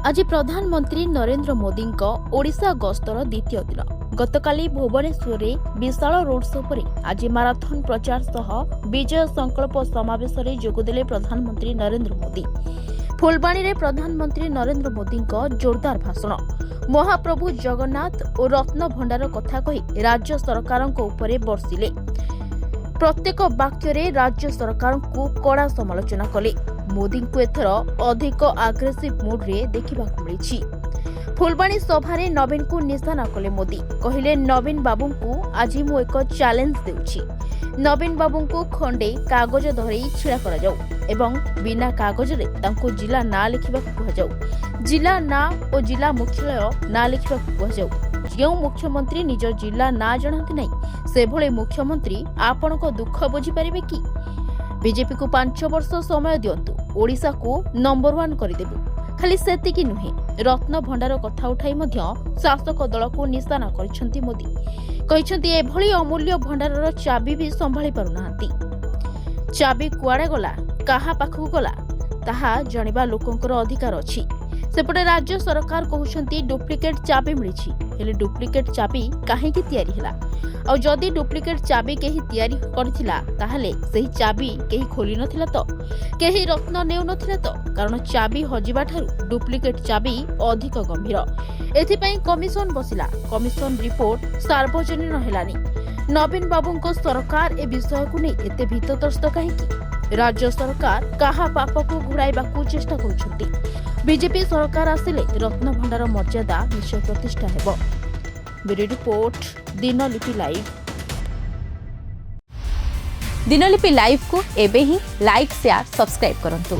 आज प्रधानमंत्री नरेंद्र मोदी ओडिशा गस्तर द्वितीय दिन गतकाली भुवनेश्वर में विशाल रोड शो पर आज माराथन प्रचार सह विजय संकल्प समावेश में जोगदेले प्रधानमंत्री नरेंद्र मोदी। फुलबाणी में प्रधानमंत्री नरेंद्र मोदी जोरदार भाषण, महाप्रभु जगन्नाथ और रत्न भंडार कथा कही राज्य सरकार बर्षिले। प्रत्येक वाक्य राज्य सरकार को कड़ा समालोचना कले। मोदी को एथर अधिक आग्रेसिव मूड रे देखा मिली। फुलबाणी सभारे नवीन को निशाना कले मोदी। कहले नवीन बाबू को आज मु एक चैलेंज देउछि। नवीन बाबू को खंडे कागज धरी छिड़ा करा जाऊ एवं बिना कागज रे तांको जिला ना लिखिबा कह जाऊ। जिला ना और जिला मुख्यालय ना लिखिबा कह जाऊ। जो मुख्यमंत्री निज जिला ना जानते नहीं से भले मुख्यमंत्री आपण को दुख बुझी पारिबे कि? बीजेपी को 5 वर्ष समय दियंतु, ओडिशा को नंबर 1 करदेबु। खाली सेतिकी नुहे, रत्न भंडार कथा उठाई मध्य शासक दल को निशाना करिसेंती मोदी। कहिसेंती एभली अमूल्य भंडारर चाबी भी संभाली पारुनाहांती। चाबी कुआडे गला, काहा पाखु गला ताहा जानिबा लोकंकर अधिकार अछि। सेपटे राज्य सरकार कहउछंती डुप्लिकेट चाबी मिलिछि, हेले डुप्लिकेट चाबी काहेकि तयारी हला? और जदि डुप्लिकेट चाबी केही तयारी करथिला ताहले सेही चाबी केही खोली नथिला तो, केही रत्न नेउ नथिला तो? कारण चाबी हजिबा ठारू डुप्लिकेट चाबी अधिक गंभीर। एथिपई कमिशन बसिला। कमिशन रिपोर्ट सार्वजनीन हेलानी। नवीन बाबूंको सरकार ए विषय को नहीं एते भीतरस्त काहेकि? राज्य सरकार काहा पाप को घुराइबाकू चेष्टा करुछंती। बीजेपी सरकार आसिले रत्न भंडार मर्यादा निश्चय प्रतिष्ठा हेबो। Bureau report, Dinalipi live. Dinalipi live को एबे ही लाइक, शेयर, सब्सक्राइब करंतु।